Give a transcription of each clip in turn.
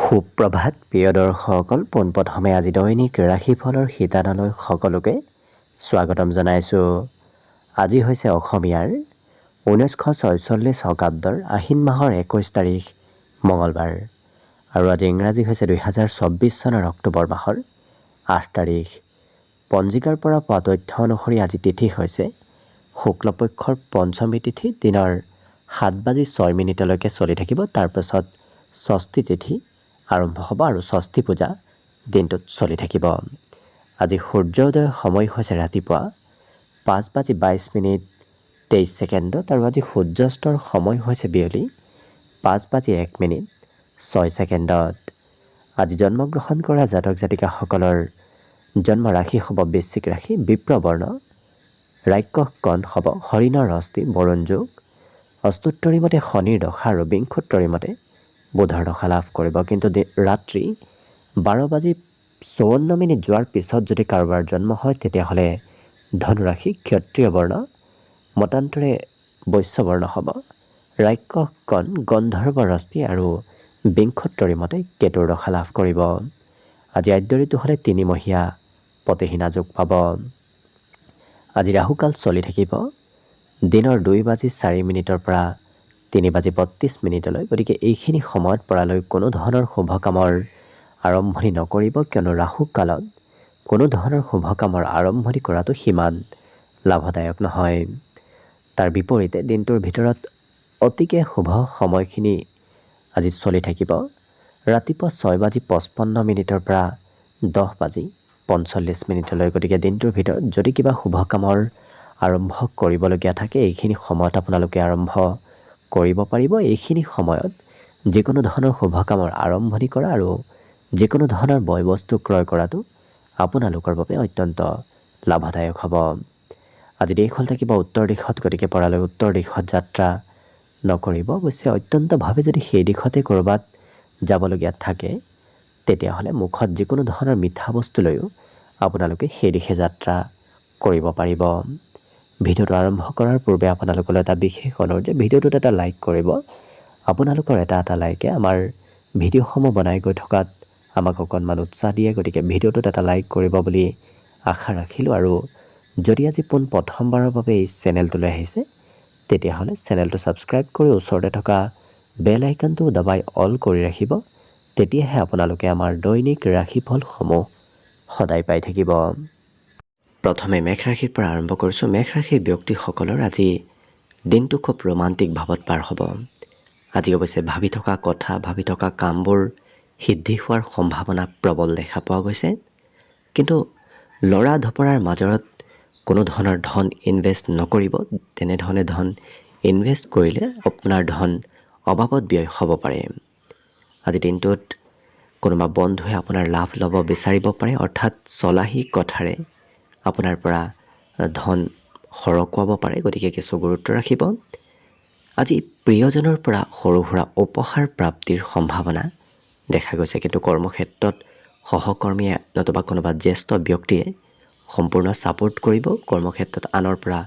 সুপ্ৰভাত প্ৰিয় দৰ্শকসকল, পোনপ্ৰথমে আজি দৈনিক ৰাশিফলৰ শিতানলৈ সকলোকে স্বাগতম জনাইছোঁ। আজি হৈছে অসমীয়াৰ 1946 শকাব্দৰ আহিন মাহৰ 21 তাৰিখ মঙলবাৰ আৰু আজি ইংৰাজী হৈছে 2024 চনৰ অক্টোবৰ মাহৰ 8 তাৰিখ। পঞ্জিকাৰ পৰা পোৱা তথ্য অনুসৰি আজি তিথি হৈছে শুক্লপক্ষৰ পঞ্চমী তিথি, দিনৰ 7:06 চলি থাকিব। তাৰপাছত ষষ্ঠী তিথি আৰম্ভ হ'ব আৰু ষষ্ঠী পূজা দিনটোত চলি থাকিব। আজি সূৰ্যোদয়ৰ সময় হৈছে ৰাতিপুৱা 5:22:23 আৰু আজি সূৰ্যাস্তৰ সময় হৈছে বিয়লি 5:01:06। আজি জন্মগ্ৰহণ কৰা জাতক জাতিকাসকলৰ জন্ম ৰাশি হ'ব বৃশ্চিক ৰাশি, বিপ্ৰবৰ্ণ, ৰাক্ষস কণ হ'ব হৰিণৰ অস্থি, বৰুণ যোগ, অষ্টোত্তৰী মতে শনিৰ দশা আৰু বিংশোত্তৰী মতে বুধৰ দশা লাভ কৰিব। কিন্তু ৰাত্ৰি 12:54 যোৱাৰ পিছত যদি কাৰোবাৰ জন্ম হয় তেতিয়াহ'লে ধনুৰাশি, ক্ষত্ৰিয় বৰ্ণ, মতান্তৰে বৈশ্যবৰ্ণ হ'ব, ৰাক্ষস কণ, গন্ধৰ্বৰ অস্থি আৰু বিংশোত্তৰী মতে কেতুৰ দশা লাভ কৰিব। আজি আদ্য ঋতু হ'লে 3 মহীয়া পতিহীনা যোগ পাব। আজি ৰাহুকাল চলি থাকিব দিনৰ 2:04 পৰা 3:32। গতিকে এইখিনি সময়ত পৰালৈ কোনো ধৰণৰ শুভ কামৰ আৰম্ভণি নকৰিব, কিয়নো ৰাহু কালত কোনো ধৰণৰ শুভ কামৰ আৰম্ভণি কৰাটো সিমান লাভদায়ক নহয়। তাৰ বিপৰীতে দিনটোৰ ভিতৰত অতিকে শুভ সময়খিনি আজি চলি থাকিব ৰাতিপুৱা 6:55 পৰা 10:45। গতিকে দিনটোৰ ভিতৰত যদি কিবা শুভ কামৰ আৰম্ভ কৰিবলগীয়া থাকে এইখিনি সময়ত আপোনালোকে আৰম্ভ কৰিব পাৰিব। এইখিনি সময়ত যিকোনো ধৰণৰ শুভ কামৰ আৰম্ভণি কৰা আৰু যিকোনো ধৰণৰ বয় বস্তু ক্ৰয় কৰাটো আপোনালোকৰ বাবে অত্যন্ত লাভদায়ক হ'ব। আজি দেশখন থাকিব উত্তৰ দিশত, গতিকে পৰালৈ উত্তৰ দিশত যাত্ৰা নকৰিব। অৱশ্যে অত্যন্তভাৱে যদি সেই দিশতে ক'ৰবাত যাবলগীয়া থাকে তেতিয়াহ'লে মুখত যিকোনো ধৰণৰ মিঠা বস্তু লৈও আপোনালোকে সেই দিশে যাত্ৰা কৰিব পাৰিব। ভিডিঅ'টো আৰম্ভ কৰাৰ পূৰ্বে আপোনালোকলৈ এটা বিশেষ অনুৰোধ যে ভিডিঅ'টোত এটা লাইক কৰিব। আপোনালোকৰ এটা লাইকে আমাৰ ভিডিঅ'সমূহ বনাই গৈ থকাত আমাক অকণমান উৎসাহ দিয়ে। গতিকে ভিডিঅ'টোত এটা লাইক কৰিব বুলি আশা ৰাখিলোঁ। আৰু যদি আজি প্ৰথমবাৰৰ বাবে এই চেনেলটোলৈ আহিছে তেতিয়াহ'লে চেনেলটো ছাবস্ক্ৰাইব কৰি ওচৰতে থকা বেল আইকনটো দবাই অল কৰি ৰাখিব। তেতিয়াহে আপোনালোকে আমাৰ দৈনিক ৰাশিফলসমূহ সদায় পাই থাকিব। প্ৰথমে মেঘ ৰাশিৰ পৰা আৰম্ভ কৰিছোঁ। মেঘ ৰাশিৰ ব্যক্তিসকলৰ আজি দিনটো খুব ৰোমান্টিক ভাৱত পাৰ হ'ব। আজি অৱশ্যে ভাবি থকা কথা, ভাবি থকা কামবোৰ সিদ্ধি হোৱাৰ সম্ভাৱনা প্ৰবল দেখা পোৱা গৈছে। কিন্তু লৰা ধপৰাৰ মাজত কোনো ধৰণৰ ধন ইনভেষ্ট নকৰিব। তেনেধৰণে ধন ইনভেষ্ট কৰিলে আপোনাৰ ধন অবাবত ব্যয় হ'ব পাৰে। আজি দিনটোত কোনোবা বন্ধুৱে আপোনাৰ লাভ ল'ব বিচাৰিব পাৰে, অৰ্থাৎ চলাহী কথাৰে আপোনাৰ পৰা ধন সৰকুৱাব পাৰে। গতিকে কিছু গুৰুত্ব ৰাখিব। আজি প্ৰিয়জনৰ পৰা সৰু সুৰা উপহাৰ প্ৰাপ্তিৰ সম্ভাৱনা দেখা গৈছে। কিন্তু কৰ্মক্ষেত্ৰত সহকৰ্মীয়ে নতুবা কোনোবা জ্যেষ্ঠ ব্যক্তিয়ে সম্পূৰ্ণ ছাপোৰ্ট কৰিব। কৰ্মক্ষেত্ৰত আনৰ পৰা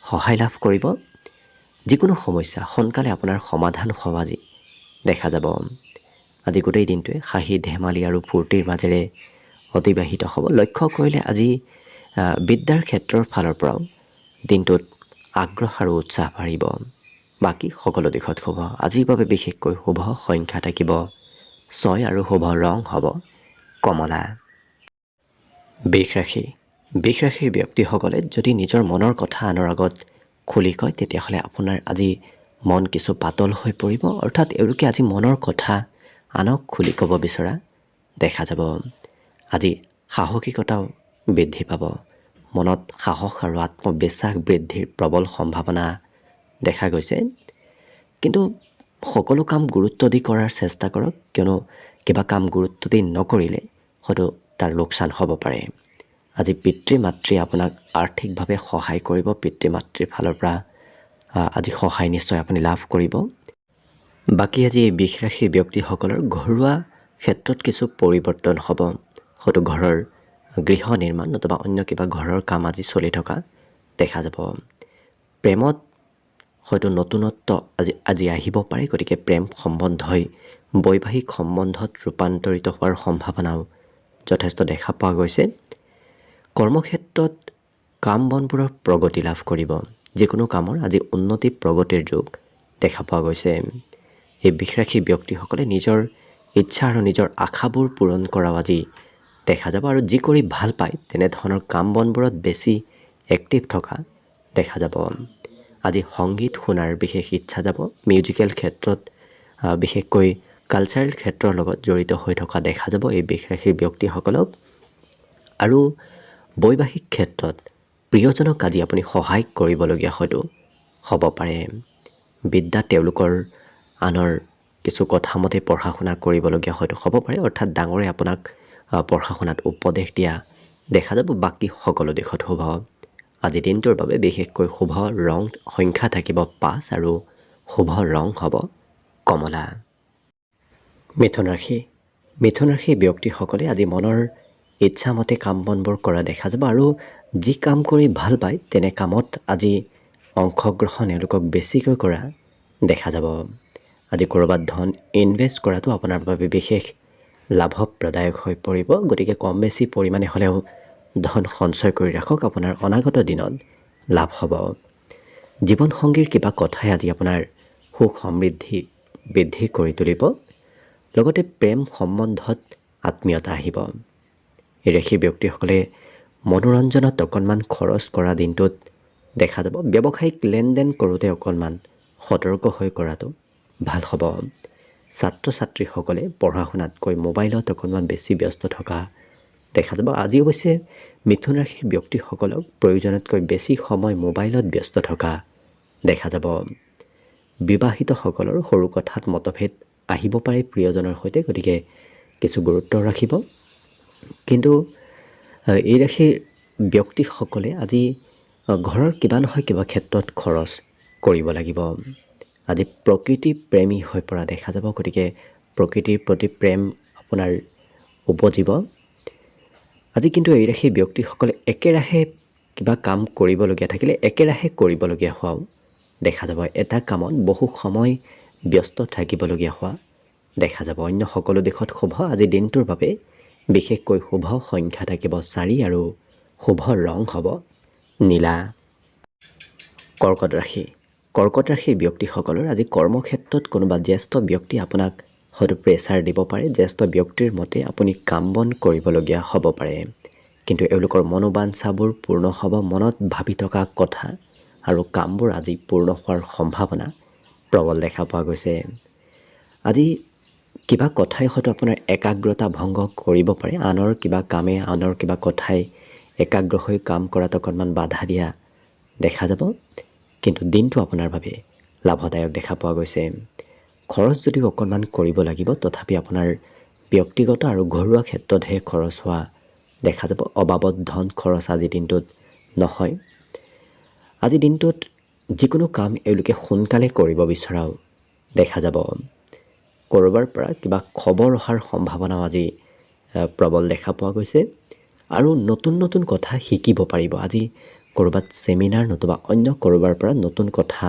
সহায় লাভ কৰিব। যিকোনো সমস্যা সোনকালে আপোনাৰ সমাধান হোৱা আজি দেখা যাব। আজি গোটেই দিনটোৱে হাঁহি ধেমালি আৰু ফূৰ্তিৰ মাজেৰে অতিবাহিত হ'ব। লক্ষ্য কৰিলে আজি বিদ্যাৰ ক্ষেত্ৰৰ ফালৰ পৰাও দিনটোত আগ্ৰহ আৰু উৎসাহ বাঢ়িব। বাকী সকলো দিশত শুভ। আজিৰ বাবে বিশেষকৈ শুভ সংখ্যা থাকিব 6 আৰু শুভ ৰং হ'ব কমলা। বৃষ ৰাশি। বৃষ ৰাশিৰ ব্যক্তিসকলে যদি নিজৰ মনৰ কথা আনৰ আগত খুলি কয় তেতিয়াহ'লে আপোনাৰ আজি মন কিছু পাতল হৈ পৰিব। অৰ্থাৎ এওঁলোকে আজি মনৰ কথা আনক খুলি ক'ব বিচৰা দেখা যাব। আজি সাহসিকতাও বৃদ্ধি পাব। মনত সাহস আৰু আত্মবিশ্বাস বৃদ্ধিৰ প্ৰবল সম্ভাৱনা দেখা গৈছে। কিন্তু সকলো কাম গুৰুত্ব দি কৰাৰ চেষ্টা কৰক, কিয়নো কিবা কাম গুৰুত্ব দি নকৰিলে হয়তো তাৰ লোকচান হ'ব পাৰে। আজি পিতৃ মাতৃয়ে আপোনাক আৰ্থিকভাৱে সহায় কৰিব। পিতৃ মাতৃৰ ফালৰ পৰা আজি সহায় নিশ্চয় আপুনি লাভ কৰিব। বাকী আজি এই বৃষ ৰাশিৰ ব্যক্তিসকলৰ ঘৰুৱা ক্ষেত্ৰত কিছু পৰিৱৰ্তন হ'ব। হয়তো ঘৰৰ গৃহ নিৰ্মাণ নতুবা অন্য কিবা ঘৰৰ কাম আজি চলি থকা দেখা যাব। প্ৰেমত হয়তো নতুনত্ব আজি আহিব পাৰে। গতিকে প্ৰেম সম্বন্ধই বৈবাহিক সম্বন্ধত ৰূপান্তৰিত হোৱাৰ সম্ভাৱনাও যথেষ্ট দেখা পোৱা গৈছে। কৰ্মক্ষেত্ৰত কাম বনবোৰৰ প্ৰগতি লাভ কৰিব। যিকোনো কামৰ আজি উন্নতি প্ৰগতিৰ যুগ দেখা পোৱা গৈছে। এই বৃষ ৰাশিৰ ব্যক্তিসকলে নিজৰ ইচ্ছা আৰু নিজৰ আশাবোৰ পূৰণ কৰাও আজি দেখা যাব আৰু যি কৰি ভাল পায় তেনেধৰণৰ কাম বনবোৰত বেছি এক্টিভ থকা দেখা যাব। আজি সংগীত শুনাৰ বিশেষ ইচ্ছা যাব। মিউজিকেল ক্ষেত্ৰত বিশেষকৈ কালচাৰেল ক্ষেত্ৰৰ লগত জড়িত হৈ থকা দেখা যাব এই বৃষ ৰাশিৰ ব্যক্তিসকলক। আৰু বৈবাহিক ক্ষেত্ৰত প্ৰিয়জনক আজি আপুনি সহায় কৰিবলগীয়া হয়তো হ'ব পাৰে। বিদ্যা তেওঁলোকৰ আনৰ কিছু কথা মতে পঢ়া শুনা কৰিবলগীয়া হয়তো হ'ব পাৰে, অৰ্থাৎ ডাঙৰে আপোনাক পঢ়া শুনাত উপদেশ দিয়া দেখা যাব। বাকী সকলো দিশত শুভ। আজি দিনটোৰ বাবে বিশেষকৈ শুভ ৰং সংখ্যা থাকিব 5 আৰু শুভ ৰং হ'ব কমলা। মিথুন ৰাশি। মিথুন ৰাশিৰ ব্যক্তিসকলে আজি মনৰ ইচ্ছামতে কাম বনবোৰ কৰা দেখা যাব আৰু যি কাম কৰি ভাল পায় তেনে কামত আজি অংশগ্ৰহণ এওঁলোকক বেছিকৈ কৰা দেখা যাব। আজি ক'ৰবাত ধন ইনভেষ্ট কৰাটো আপোনাৰ বাবে বিশেষ লাভপ্ৰদায়ক হৈ পৰিব। গতিকে কম বেছি পৰিমাণে হ'লেও ধন সঞ্চয় কৰি ৰাখক, আপোনাৰ অনাগত দিনত লাভ হ'ব। জীৱনসংগীৰ কিবা কথাই আজি আপোনাৰ সুখ সমৃদ্ধি বৃদ্ধি কৰি তুলিব। লগতে প্ৰেম সম্বন্ধত আত্মীয়তা আহিব। এই ৰাশিৰ ব্যক্তিসকলে মনোৰঞ্জনত অকণমান খৰচ কৰা দিনটোত দেখা যাব। ব্যৱসায়িক লেনদেন কৰোঁতে অকণমান সতৰ্ক হৈ কৰাটো ভাল হ'ব। ছাত্ৰ ছাত্ৰীসকলে পঢ়া শুনাতকৈ মোবাইলত অকণমান বেছি ব্যস্ত থকা দেখা যাব। আজি অৱশ্যে মিথুন ৰাশিৰ ব্যক্তিসকলক প্ৰয়োজনতকৈ বেছি সময় মোবাইলত ব্যস্ত থকা দেখা যাব। বিবাহিতসকলৰ সৰু কথাত মতভেদ আহিব পাৰে প্ৰিয়জনৰ সৈতে, গতিকে কিছু গুৰুত্ব ৰাখিব। কিন্তু এই ৰাশিৰ ব্যক্তিসকলে আজি ঘৰৰ কিবা নহয় কিবা ক্ষেত্ৰত খৰচ কৰিব লাগিব। আজি প্ৰকৃতি প্ৰেমী হৈ পৰা দেখা যাব, গতিকে প্ৰকৃতিৰ প্ৰতি প্ৰেম আপোনাৰ উপজিব। আজি কিন্তু এই ৰাশিৰ ব্যক্তিসকলে একেৰাহে কিবা কাম কৰিবলগীয়া থাকিলে একেৰাহে কৰিবলগীয়া হোৱাও দেখা যাব। এটা কামত বহু সময় ব্যস্ত থাকিবলগীয়া হোৱা দেখা যাব। অন্য সকলো দিশত শুভ। আজি দিনটোৰ বাবে বিশেষকৈ শুভ সংখ্যা থাকিব 4 আৰু শুভ ৰং হ'ব নীলা। কৰ্কট ৰাশি। কৰ্কট ৰাশিৰ ব্যক্তিসকলৰ আজি কৰ্মক্ষেত্ৰত কোনোবা জ্যেষ্ঠ ব্যক্তি আপোনাক হয়তো প্ৰেছাৰ দিব পাৰে। জ্যেষ্ঠ ব্যক্তিৰ মতে আপুনি কাম বন কৰিবলগীয়া হ'ব পাৰে, কিন্তু এওঁলোকৰ মনোবাঞ্ছাবোৰ পূৰ্ণ হ'ব। মনত ভাবি থকা কথা আৰু কামবোৰ আজি পূৰ্ণ হোৱাৰ সম্ভাৱনা প্ৰবল দেখা পোৱা গৈছে। আজি কিবা কথাই হয়তো আপোনাৰ একাগ্ৰতা ভংগ কৰিব পাৰে। আনৰ কিবা কামে আনৰ কিবা কথাই একাগ্ৰ হৈ কাম কৰাত অকণমান বাধা দিয়া দেখা যাব, কিন্তু দিনটো আপোনাৰ বাবে লাভদায়ক দেখা পোৱা গৈছে। খৰচ যদিও অকণমান কৰিব লাগিব, তথাপি আপোনাৰ ব্যক্তিগত আৰু ঘৰুৱা ক্ষেত্ৰতহে খৰচ হোৱা দেখা যাব। অবাবত ধন খৰচ আজিৰ দিনটোত নহয়। আজিৰ দিনটোত যিকোনো কাম এওঁলোকে সোনকালে কৰিব বিচৰাও দেখা যাব। ক'ৰবাৰ পৰা কিবা খবৰ অহাৰ সম্ভাৱনাও আজি প্ৰবল দেখা পোৱা গৈছে আৰু নতুন নতুন কথা শিকিব পাৰিব। আজি ক'ৰবাত ছেমিনাৰ নতুবা অন্য ক'ৰবাৰ পৰা নতুন কথা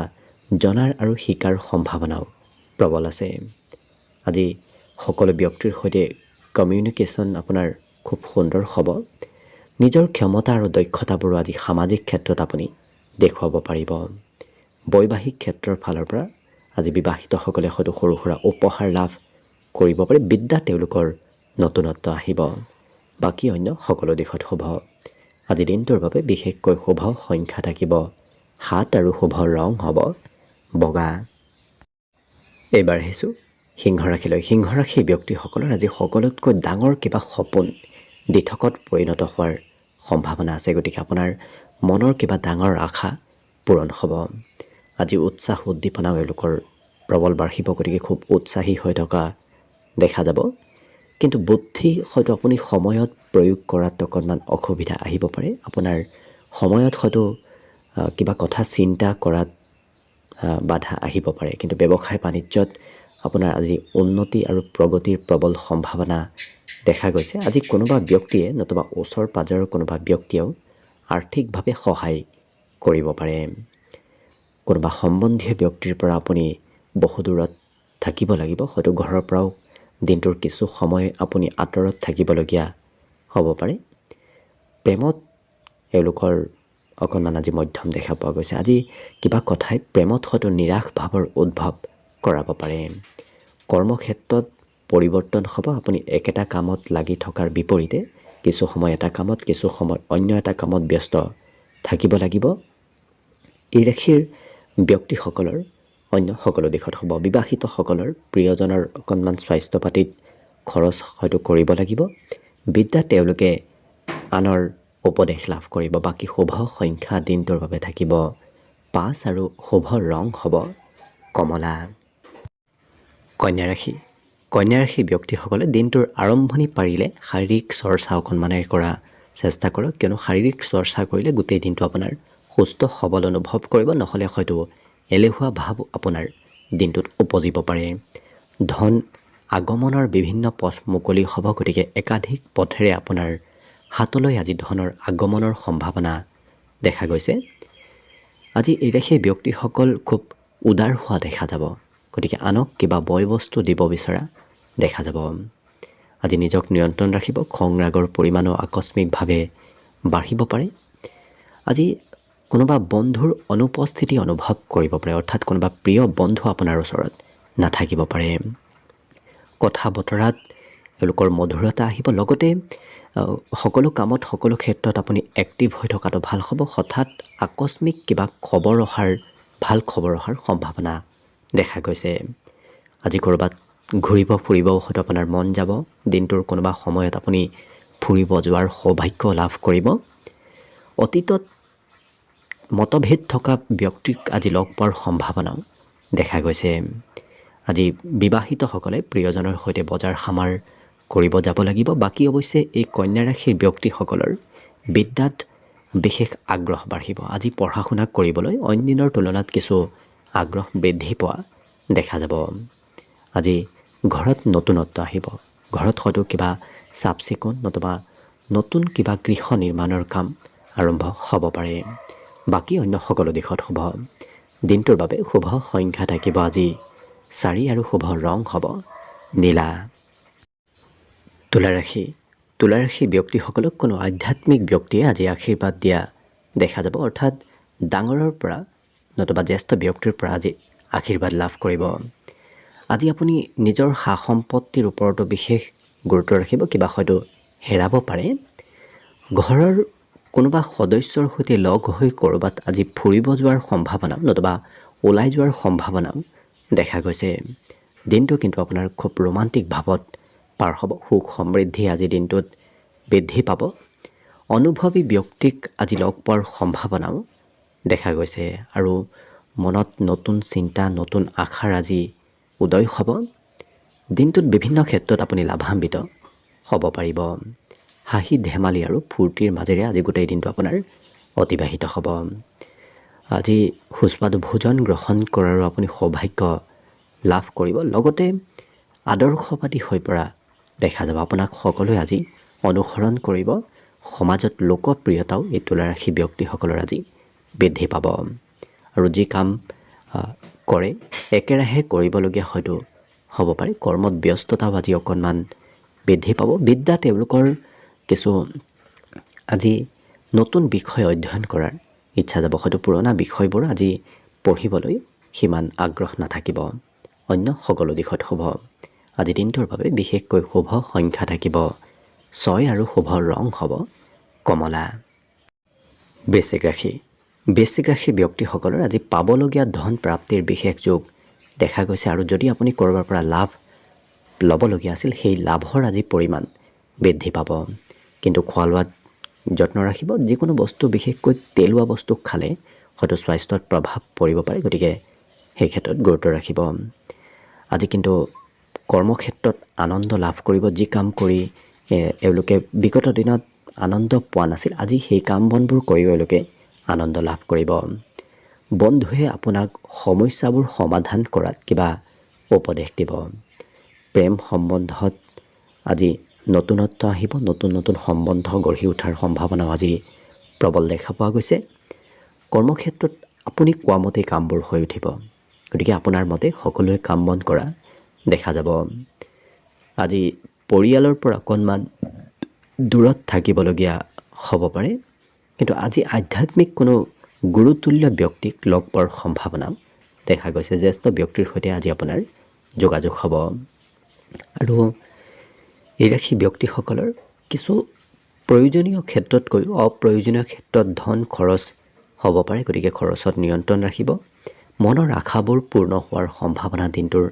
জনাৰ আৰু শিকাৰ সম্ভাৱনাও প্ৰবল আছে। আজি সকলো ব্যক্তিৰ সৈতে কমিউনিকেশ্যন আপোনাৰ খুব সুন্দৰ হ'ব। নিজৰ ক্ষমতা আৰু দক্ষতাবোৰো আজি সামাজিক ক্ষেত্ৰত আপুনি দেখুৱাব পাৰিব। বৈবাহিক ক্ষেত্ৰৰ ফালৰ পৰা আজি বিবাহিতসকলে হয়তো সৰু সুৰা উপহাৰ লাভ কৰিব পাৰে। বিদ্যা তেওঁলোকৰ নতুনত্ব আহিব। বাকী অন্য সকলো দিশত শুভ। আজি দিনটোৰ বাবে বিশেষকৈ শুভ সংখ্যা থাকিব 7 আৰু শুভ ৰং হ'ব বগা। এইবাৰ আহিছোঁ সিংহ ৰাশিলৈ। সিংহ ৰাশিৰ ব্যক্তিসকলৰ আজি সকলোতকৈ ডাঙৰ কিবা সপোন দিঠকত পৰিণত হোৱাৰ সম্ভাৱনা আছে। গতিকে আপোনাৰ মনৰ কিবা ডাঙৰ আশা পূৰণ হ'ব। আজি উৎসাহ উদ্দীপনাও এওঁলোকৰ প্ৰবল বাঢ়িব, গতিকে খুব উৎসাহী হৈ থকা দেখা যাব। কিন্তু বুদ্ধি হয়তো আপুনি সময়ত প্ৰয়োগ কৰাত অকণমান অসুবিধা আহিব পাৰে। আপোনাৰ সময়ত হয়তো কিবা কথা চিন্তা কৰাত বাধা আহিব পাৰে, কিন্তু ব্যৱসায় বাণিজ্যত আপোনাৰ আজি উন্নতি আৰু প্ৰগতিৰ প্ৰবল সম্ভাৱনা দেখা গৈছে। আজি কোনোবা ব্যক্তিয়ে নতুবা ওচৰ পাজৰৰ কোনোবা ব্যক্তিয়েও আৰ্থিকভাৱে সহায় কৰিব পাৰে। কোনোবা সম্বন্ধীয় ব্যক্তিৰ পৰা আপুনি বহু দূৰত থাকিব লাগিব, হয়তো ঘৰৰ পৰাও দিনটোৰ কিছু সময় আপুনি আঁতৰত থাকিবলগীয়া হ'ব পাৰে। প্ৰেমত এওঁলোকৰ অকণমান আজি মধ্যম দেখা পোৱা গৈছে। আজি কিবা কথাই প্ৰেমত হয়তো নিৰাশ ভাৱৰ উদ্ভৱ কৰাব পাৰে। কৰ্মক্ষেত্ৰত পৰিৱৰ্তন হ'ব। আপুনি একেটা কামত লাগি থকাৰ বিপৰীতে কিছু সময় এটা কামত, কিছু সময় অন্য এটা কামত ব্যস্ত থাকিব লাগিব। এই ৰাশিৰ ব্যক্তিসকলৰ অন্য সকলো দিশত হ'ব। বিবাহিতসকলৰ প্ৰিয়জনৰ অকণমান স্বাস্থ্য পাতিত খৰচ হয়তো কৰিব লাগিব। বিদ্যাত তেওঁলোকে আনৰ উপদেশ লাভ কৰিব। বাকী শুভ সংখ্যা দিনটোৰ বাবে থাকিব 5 আৰু শুভ ৰং হ'ব কমলা। কন্যা ৰাশি। কন্যা ৰাশিৰ ব্যক্তিসকলে দিনটোৰ আৰম্ভণি পাৰিলে শাৰীৰিক চৰ্চা অকণমানে কৰা চেষ্টা কৰক, কিয়নো শাৰীৰিক চৰ্চা কৰিলে গোটেই দিনটো আপোনাৰ সুস্থ সবল অনুভৱ কৰিব, নহ'লে হয়তো এলেহুৱা ভাৱ আপোনাৰ দিনটোত উপজিব পাৰে। ধন আগমনৰ বিভিন্ন পথ মুকলি হ'ব, গতিকে একাধিক পথেৰে আপোনাৰ হাতলৈ আজি ধনৰ আগমনৰ সম্ভাৱনা দেখা গৈছে। আজি এই ৰাশিৰ ব্যক্তিসকল খুব উদাৰ হোৱা দেখা যাব, গতিকে আনক কিবা বয় বস্তু দিব বিচৰা দেখা যাব। আজি নিজক নিয়ন্ত্ৰণ ৰাখিব। খং ৰাগৰ পৰিমাণো আকস্মিকভাৱে বাঢ়িব পাৰে। আজি কোনোবা বন্ধুৰ অনুপস্থিতি অনুভৱ কৰিব পাৰে, অৰ্থাৎ কোনোবা প্ৰিয় বন্ধু আপোনাৰ ওচৰত নাথাকিব পাৰে। কথা বতৰাত এওঁলোকৰ মধুৰতা আহিব। লগতে সকলো কামত, সকলো ক্ষেত্ৰত আপুনি এক্টিভ হৈ থকাটো ভাল হ'ব। হঠাৎ আকস্মিক কিবা ভাল খবৰ অহাৰ সম্ভাৱনা দেখা গৈছে। আজি ক'ৰবাত ঘূৰিব ফুৰিবও হয়তো আপোনাৰ মন যাব। দিনটোৰ কোনোবা সময়ত আপুনি ফুৰিব যোৱাৰ সৌভাগ্য লাভ কৰিব। অতীতত মতভেদ থকা ব্যক্তিক আজি লগ পোৱাৰ সম্ভাৱনাও দেখা গৈছে। আজি বিবাহিতসকলে প্ৰিয়জনৰ সৈতে বজাৰ সমাৰ কৰিব যাব লাগিব। বাকী অৱশ্যে এই কন্যা ৰাশিৰ ব্যক্তিসকলৰ বিদ্যাত বিশেষ আগ্ৰহ বাঢ়িব। আজি পঢ়া শুনা কৰিবলৈ অইন দিনৰ তুলনাত কিছু আগ্ৰহ বৃদ্ধি পোৱা দেখা যাব। আজি ঘৰত নতুনত্ব আহিব। ঘৰত হয়তো কিবা চাফ চিকুণ নতুবা নতুন কিবা গৃহ নিৰ্মাণৰ কাম আৰম্ভ হ'ব পাৰে। বাকী অন্য সকলো দিশত শুভ। দিনটোৰ বাবে শুভ সংখ্যা থাকিব আজি 4 আৰু শুভ ৰং হ'ব নীলা। তুলা ৰাশি। তুলা ৰাশিৰ ব্যক্তিসকলক কোনো আধ্যাত্মিক ব্যক্তিয়ে আজি আশীৰ্বাদ দিয়া দেখা যাব, অৰ্থাৎ ডাঙৰৰ পৰা নতুবা জ্যেষ্ঠ ব্যক্তিৰ পৰা আজি আশীৰ্বাদ লাভ কৰিব। আজি আপুনি নিজৰ সা সম্পত্তিৰ ওপৰতো বিশেষ গুৰুত্ব ৰাখিব। কিবা হয়তো হেৰাব পাৰে। ঘৰৰ কোনোবা সদস্যৰ সৈতে লগ হৈ ক'ৰবাত আজি ফুৰিব যোৱাৰ সম্ভাৱনা নতুবা ওলাই যোৱাৰ সম্ভাৱনাও দেখা গৈছে। দিনটো কিন্তু আপোনাৰ খুব ৰোমান্টিক ভাৱত পাৰ হ'ব। সুখ সমৃদ্ধি আজি দিনটোত বৃদ্ধি পাব। অনুভৱী ব্যক্তিক আজি লগ পোৱাৰ সম্ভাৱনাও দেখা গৈছে আৰু মনত নতুন চিন্তা, নতুন আশাৰ আজি উদয় হ'ব। দিনটোত বিভিন্ন ক্ষেত্ৰত আপুনি লাভান্বিত হ'ব পাৰিব। হাঁহি ধেমালি আৰু ফূৰ্তিৰ মাজেৰে আজি গোটেই দিনটো আপোনাৰ অতিবাহিত হ'ব। আজি সুস্বাদু ভোজন গ্ৰহণ কৰাৰো আপুনি সৌভাগ্য লাভ কৰিব। লগতে আদৰ্শবাদী হৈ পৰা দেখা যাব। আপোনাক সকলোৱে আজি অনুসৰণ কৰিব। সমাজত লোকপ্ৰিয়তাও এই তুলা ৰাশি ব্যক্তিসকলৰ আজি বৃদ্ধি পাব আৰু যি কাম কৰে একেৰাহে কৰিবলগীয়া হয়তো হ'ব পাৰে। কৰ্মত ব্যস্ততাও আজি অকণমান বৃদ্ধি পাব। বিদ্যাত তেওঁলোকৰ কিছু আজি নতুন বিষয় অধ্যয়ন কৰাৰ ইচ্ছা যাব। হয়তো পুৰণা বিষয়বোৰ আজি পঢ়িবলৈ সিমান আগ্ৰহ নাথাকিব। অন্য সকলো দিশত শুভ। আজি দিনটোৰ বাবে বিশেষকৈ শুভ সংখ্যা থাকিব 6 আৰু শুভ ৰং হ'ব কমলা। বৃশ্চিক ৰাশি। বৃশ্চিক ৰাশিৰ ব্যক্তিসকলৰ আজি পাবলগীয়া ধন প্ৰাপ্তিৰ বিশেষ যোগ দেখা গৈছে আৰু যদি আপুনি ক'ৰবাৰ পৰা লাভ ল'বলগীয়া আছিল সেই লাভৰ আজি পৰিমাণ বৃদ্ধি পাব। কিন্তু খোৱা লোৱাত যত্ন ৰাখিব। যিকোনো বস্তু বিশেষকৈ তেলুৱা বস্তু খালে হয়তো স্বাস্থ্যত প্ৰভাৱ পৰিব পাৰে, গতিকে সেই ক্ষেত্ৰত গুৰুত্ব ৰাখিব। আজি কিন্তু কৰ্মক্ষেত্ৰত আনন্দ লাভ কৰিব। যি কাম কৰি এওঁলোকে বিগত দিনত আনন্দ পোৱা নাছিল, আজি সেই কাম বনবোৰ কৰি এওঁলোকে আনন্দ লাভ কৰিব। বন্ধুৱে আপোনাক সমস্যাবোৰ সমাধান কৰাত কিবা উপদেশ দিব। প্ৰেম সম্বন্ধত আজি নতুনত্ব আহিব। নতুন নতুন সম্বন্ধ গঢ়ি উঠাৰ সম্ভাৱনাও আজি প্ৰবল দেখা পোৱা গৈছে। কৰ্মক্ষেত্ৰত আপুনি কোৱা মতেই কামবোৰ হৈ উঠিব, গতিকে আপোনাৰ মতে সকলোৱে কাম বন কৰা দেখা যাব। আজি পৰিয়ালৰ পৰা অকণমান দূৰত থাকিবলগীয়া হ'ব পাৰে, কিন্তু আজি আধ্যাত্মিক কোনো গুৰুতুল্য ব্যক্তিক লগ পোৱাৰ সম্ভাৱনা দেখা গৈছে। জ্যেষ্ঠ ব্যক্তিৰ সৈতে আজি আপোনাৰ যোগাযোগ হ'ব। আৰু এই ৰাশি ব্যক্তিসকলৰ কিছু প্ৰয়োজনীয় ক্ষেত্ৰতকৈও অপ্ৰয়োজনীয় ক্ষেত্ৰত ধন খৰচ হ'ব পাৰে, গতিকে খৰচত নিয়ন্ত্ৰণ ৰাখিব। মনৰ আশাবোৰ পূৰ্ণ হোৱাৰ সম্ভাৱনা দিনটোৰ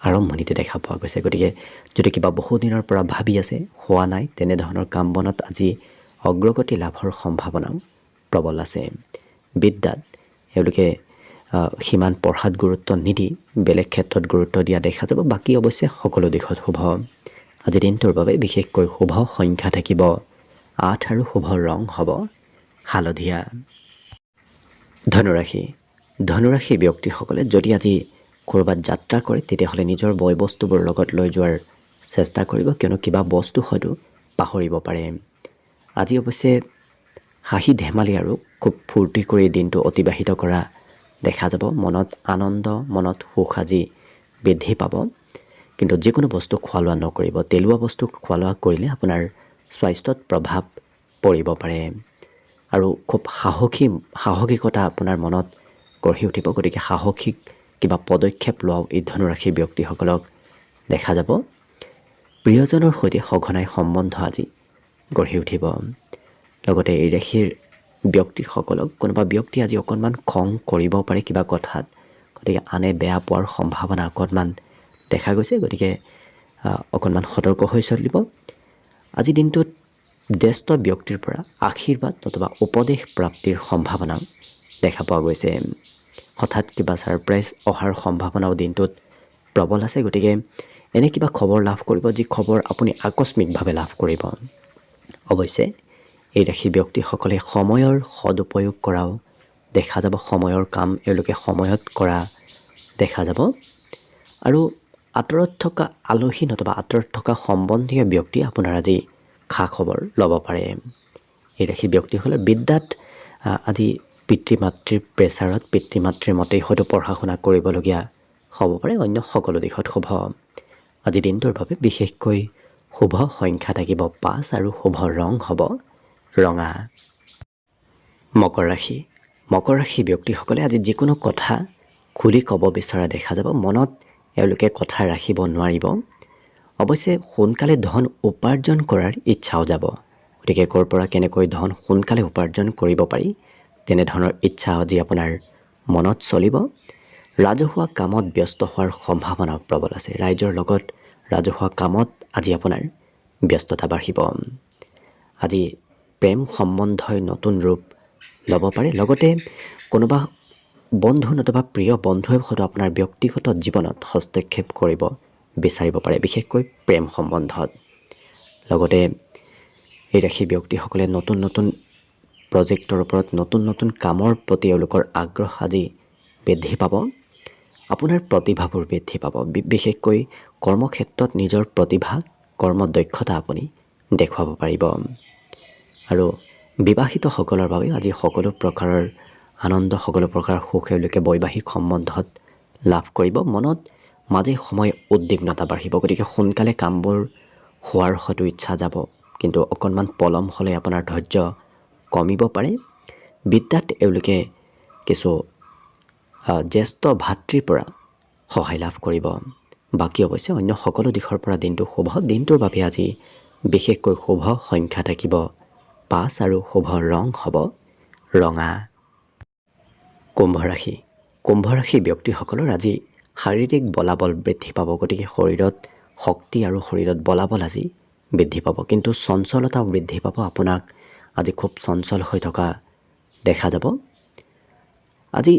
আৰম্ভণিতে দেখা পোৱা গৈছে। গতিকে যদি কিবা বহুদিনৰ পৰা ভাবি আছে, হোৱা নাই, তেনেধৰণৰ কাম বনত আজি অগ্ৰগতি লাভৰ সম্ভাৱনাও প্ৰবল আছে। বিদ্যাত এওঁলোকে সিমান পঢ়াত গুৰুত্ব নিদি বেলেগ ক্ষেত্ৰত গুৰুত্ব দিয়া দেখা যাব। বাকী অৱশ্যে সকলো দিশত শুভ। আজি দিনটোৰ বাবে বিশেষকৈ শুভ সংখ্যা থাকিব 8 আৰু শুভ ৰং হ'ব হালধীয়া। ধনুৰাশি ব্যক্তিসকলে যদি আজি ক'ৰবাত যাত্ৰা কৰে, তেতিয়াহ'লে নিজৰ বয় বস্তুবোৰ লগত লৈ যোৱাৰ চেষ্টা কৰিব, কিয়নো কিবা বস্তু হয়তো পাহৰিব পাৰে। আজি অৱশ্যে হাঁহি ধেমালি আৰু খুব ফূৰ্তি কৰি দিনটো অতিবাহিত কৰা দেখা যাব। মনত আনন্দ, মনত সুখ আজি বৃদ্ধি পাব। কিন্তু যিকোনো বস্তু খোৱা লোৱা নকৰিব। তেলুৱা বস্তু খোৱা লোৱা কৰিলে আপোনাৰ স্বাস্থ্যত প্ৰভাৱ পৰিব পাৰে। আৰু খুব সাহসিকতা আপোনাৰ মনত গঢ়ি উঠিব। গতিকে সাহসিক কিবা পদক্ষেপ লোৱাও এই ধনুৰাশিৰ ব্যক্তিসকলক দেখা যাব। প্ৰিয়জনৰ সৈতে সঘনাই সম্বন্ধ আজি গঢ়ি উঠিব। লগতে এই ৰাশিৰ ব্যক্তিসকলক কোনোবা ব্যক্তি আজি অকণমান খং কৰিব পাৰে কিবা কথাত, গতিকে আনে বেয়া পোৱাৰ সম্ভাৱনা অকণমান দেখা গৈছে। গতিকে অকণমান সতৰ্ক হৈ চলিব। আজি দিনটোত জ্যেষ্ঠ ব্যক্তিৰ পৰা আশীৰ্বাদ নতুবা উপদেশ প্ৰাপ্তিৰ সম্ভাৱনাও দেখা পোৱা গৈছে। হঠাৎ কিবা ছাৰপ্ৰাইজ অহাৰ সম্ভাৱনাও দিনটোত প্ৰবল আছে। গতিকে এনে কিবা খবৰ লাভ কৰিব, যি খবৰ আপুনি আকস্মিকভাৱে লাভ কৰিব। অৱশ্যে এই ৰাশিৰ ব্যক্তিসকলে সময়ৰ সদুপয়োগ কৰাও দেখা যাব। সময়ৰ কাম এওঁলোকে সময়ত কৰা দেখা যাব। আৰু আঁতৰত থকা আলহী নতুবা আঁতৰত থকা সম্বন্ধীয় ব্যক্তি আপোনাৰ আজি খা খবৰ ল'ব পাৰে। এই ৰাশিৰ ব্যক্তিসকলে বিদ্যাত আজি পিতৃ মাতৃৰ প্ৰেছাৰত, পিতৃ মাতৃৰ মতেই হয়তো পঢ়া শুনা কৰিবলগীয়া হ'ব পাৰে। অন্য সকলো দিশত শুভ। আজি দিনটোৰ বাবে বিশেষকৈ শুভ সংখ্যা থাকিব 5 আৰু শুভ ৰং হ'ব ৰঙা। মকৰ ৰাশি ব্যক্তিসকলে আজি যিকোনো কথা খুলি ক'ব বিচৰা দেখা যাব। মনত এওঁলোকে কথা ৰাখিব নোৱাৰিব। অৱশ্যে সোনকালে ধন উপাৰ্জন কৰাৰ ইচ্ছাও যাব। গতিকে ক'ৰ পৰা কেনেকৈ ধন সোনকালে উপাৰ্জন কৰিব পাৰি, তেনেধৰণৰ ইচ্ছা আজি আপোনাৰ মনত চলিব। ৰাজহুৱা কামত ব্যস্ত হোৱাৰ সম্ভাৱনা প্ৰবল আছে। ৰাইজৰ লগত ৰাজহুৱা কামত আজি আপোনাৰ ব্যস্ততা বাঢ়িব। আজি প্ৰেম সম্বন্ধই নতুন ৰূপ ল'ব পাৰে। লগতে কোনোবা বন্ধু নতুবা প্ৰিয় বন্ধুৱে হয়তো আপোনাৰ ব্যক্তিগত জীৱনত হস্তক্ষেপ কৰিব বিচাৰিব পাৰে, বিশেষকৈ প্ৰেম সম্বন্ধত। লগতে এই ৰাশি ব্যক্তিসকলে নতুন নতুন প্ৰজেক্টৰ ওপৰত, নতুন নতুন কামৰ প্ৰতি এওঁলোকৰ আগ্ৰহ আজি বৃদ্ধি পাব। আপোনাৰ প্ৰতিভাবোৰ বৃদ্ধি পাব। বিশেষকৈ কৰ্মক্ষেত্ৰত নিজৰ প্ৰতিভা, কৰ্মদক্ষতা আপুনি দেখুৱাব পাৰিব। আৰু বিবাহিতসকলৰ বাবে আজি সকলো প্ৰকাৰৰ আনন্দ, সকলো প্ৰকাৰৰ সুখ এওঁলোকে বৈবাহিক সম্বন্ধত লাভ কৰিব। মনত মাজে সময়ে উদ্বিগ্নতা বাঢ়িব। গতিকে সোনকালে কামবোৰ হোৱাৰ হয়তো ইচ্ছা যাব, কিন্তু অকণমান পলম হ'লে আপোনাৰ ধৈৰ্য কমিব পাৰে। বিদ্যাত এওঁলোকে কিছু জ্যেষ্ঠ ভাতৃৰ পৰা সহায় লাভ কৰিব। বাকী অৱশ্যে অন্য সকলো দিশৰ পৰা দিনটো শুভ। দিনটোৰ বাবে আজি বিশেষকৈ শুভ সংখ্যা থাকিব 5 আৰু শুভ ৰং হ'ব ৰঙা। কুম্ভ ৰাশি ব্যক্তিসকলৰ আজি শাৰীৰিক বলাবল বৃদ্ধি পাব। গতিকে শৰীৰত শক্তি আৰু শৰীৰত বলাবল আজি বৃদ্ধি পাব, কিন্তু চঞ্চলতাও বৃদ্ধি পাব। আপোনাক আজি খুব চঞ্চল হৈ থকা দেখা যাব। আজি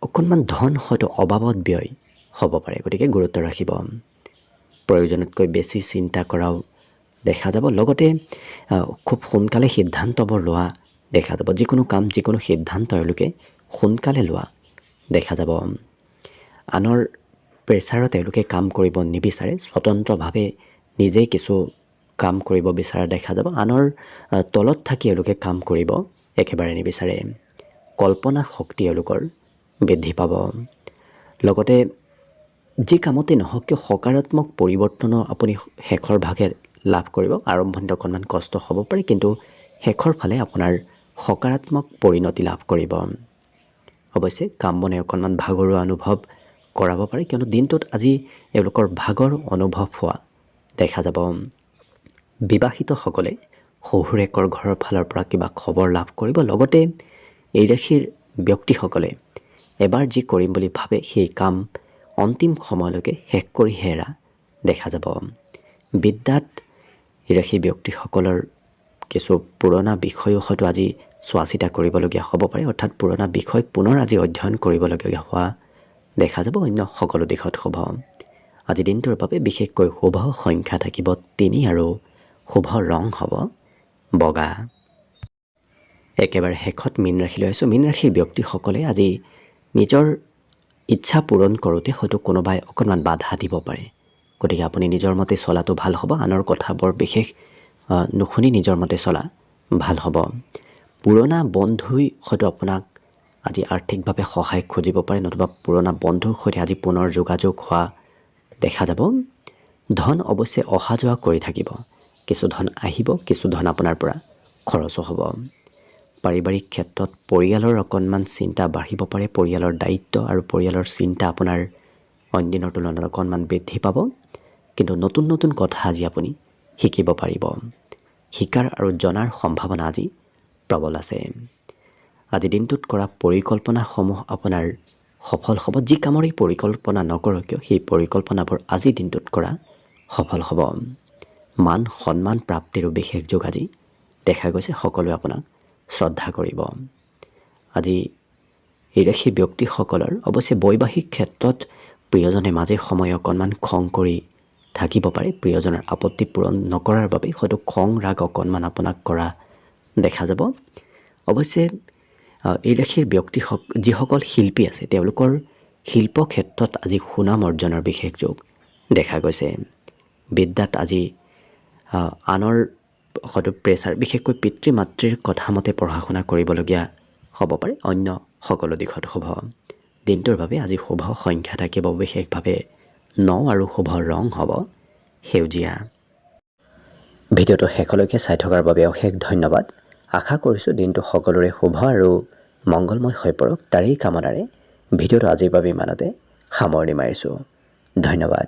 অকণমান ধন হয়তো অবাবত ব্যয় হ'ব পাৰে, গতিকে গুৰুত্ব ৰাখিব। প্ৰয়োজনতকৈ বেছি চিন্তা কৰাও দেখা যাব। লগতে খুব সোনকালে সিদ্ধান্তবোৰ লোৱা দেখা যাব। যিকোনো কাম, যিকোনো সিদ্ধান্ত এওঁলোকে সোনকালে লোৱা দেখা যাব। আনৰ প্ৰেছাৰত এওঁলোকে কাম কৰিব নিবিচাৰে। স্বতন্ত্ৰভাৱে নিজেই কিছু কাম কৰিব বিচৰা দেখা যাব। আনৰ তলত থাকি এওঁলোকে কাম কৰিব একেবাৰে নিবিচাৰে। কল্পনা শক্তি এওঁলোকৰ বৃদ্ধি পাব। লগতে যি কামতে নহওক কিয় সকাৰাত্মক পৰিৱৰ্তনো আপুনি শেষৰ ভাগে লাভ কৰিব। আৰম্ভণিত অকণমান কষ্ট হ'ব পাৰে, কিন্তু শেষৰ ফালে আপোনাৰ সকাৰাত্মক পৰিণতি লাভ কৰিব। অৱশ্যে কাম বনে অকণমান ভাগৰুৱা অনুভৱ কৰাব পাৰে, কিয়নো দিনটোত আজি এওঁলোকৰ ভাগৰ অনুভৱ হোৱা দেখা যাব। বিবাহিতসকলে শহুৰেকৰ ঘৰৰ ফালৰ পৰা কিবা খবৰ লাভ কৰিব। লগতে এই ৰাশিৰ ব্যক্তিসকলে এবাৰ যি কৰিম বুলি ভাবে সেই কাম অন্তিম সময়লৈকে শেষ কৰিহে এৰা দেখা যাব। বিদ্যাত এই ৰাশিৰ ব্যক্তিসকলৰ কিছু পুৰণা বিষয়ো হয়তো আজি চোৱা চিতা কৰিবলগীয়া হ'ব পাৰে, অৰ্থাৎ পুৰণা বিষয় পুনৰ আজি অধ্যয়ন কৰিবলগীয়া হোৱা দেখা যাব। অন্য সকলো দিশত শুভ। আজি দিনটোৰ বাবে বিশেষকৈ শুভ সংখ্যা থাকিব 3 আৰু শুভ ৰং হ'ব বগা। একেবাৰে শেষত মীন ৰাশিলৈ আহিছোঁ। মীন ৰাশিৰ ব্যক্তিসকলে আজি নিজৰ ইচ্ছা পূৰণ কৰোঁতে হয়তো কোনোবাই অকণমান বাধা দিব পাৰে, গতিকে আপুনি নিজৰ মতে চলাটো ভাল হ'ব। আনৰ কথা বৰ বিশেষ নুশুনি নিজৰ মতে চলা ভাল হ'ব। পুৰণা বন্ধুই হয়তো আপোনাক আজি আৰ্থিকভাৱে সহায় খুজিব পাৰে, নতুবা পুৰণা বন্ধুৰ সৈতে আজি পুনৰ যোগাযোগ হোৱা দেখা যাব। ধন অৱশ্যে অহা যোৱা কৰি থাকিব। কিছু ধন আহিব, কিছু ধন আপোনাৰ পৰা খৰচো হ'ব। পাৰিবাৰিক ক্ষেত্ৰত পৰিয়ালৰ অকণমান চিন্তা বাঢ়িব পাৰে। পৰিয়ালৰ দায়িত্ব আৰু পৰিয়ালৰ চিন্তা আপোনাৰ অইন দিনৰ তুলনাত অকণমান বৃদ্ধি পাব, কিন্তু নতুন নতুন কথা আজি আপুনি শিকিব পাৰিব। শিকাৰ আৰু জনাৰ সম্ভাৱনা আজি প্ৰবল আছে। আজি দিনটোত কৰা পৰিকল্পনাসমূহ আপোনাৰ সফল হ'ব। যি কামৰেই পৰিকল্পনা নকৰক কিয় সেই পৰিকল্পনাবোৰ আজি দিনটোত কৰা সফল হ'ব। মান সন্মান প্ৰাপ্তিৰো বিশেষ যোগ আজি দেখা গৈছে। সকলোৱে আপোনাক শ্ৰদ্ধা কৰিব। আজি এই ৰাশিৰ ব্যক্তিসকলৰ অৱশ্যে বৈবাহিক ক্ষেত্ৰত প্ৰিয়জনে মাজে সময়ে অকণমান খং কৰি থাকিব পাৰে। প্ৰিয়জনৰ আপত্তি পূৰণ নকৰাৰ বাবে হয়তো খং ৰাগ অকণমান আপোনাক কৰা দেখা যাব। অৱশ্যে এই ৰাশিৰ যিসকল শিল্পী আছে তেওঁলোকৰ শিল্প ক্ষেত্ৰত আজি সুনাম অৰ্জনৰ বিশেষ যোগ দেখা গৈছে। বিদ্যাত আজি আনৰ হয়তো প্ৰেছাৰ, বিশেষকৈ পিতৃ মাতৃৰ কথা মতে পঢ়া শুনা কৰিবলগীয়া হ'ব পাৰে। অন্য সকলো দিশত শুভ। দিনটোৰ বাবে আজি শুভ সংখ্যা থাকিব বিশেষভাৱে 9 আৰু শুভ ৰং হ'ব সেউজীয়া। ভিডিঅ'টো শেষলৈকে চাই থকাৰ বাবে অশেষ ধন্যবাদ। আশা কৰিছোঁ দিনটো সকলোৰে শুভ আৰু মংগলময় হৈ পৰক। তাৰেই কামনাৰে ভিডিঅ'টো আজিৰ বাবে ইমানতে সামৰণি মাৰিছোঁ। ধন্যবাদ।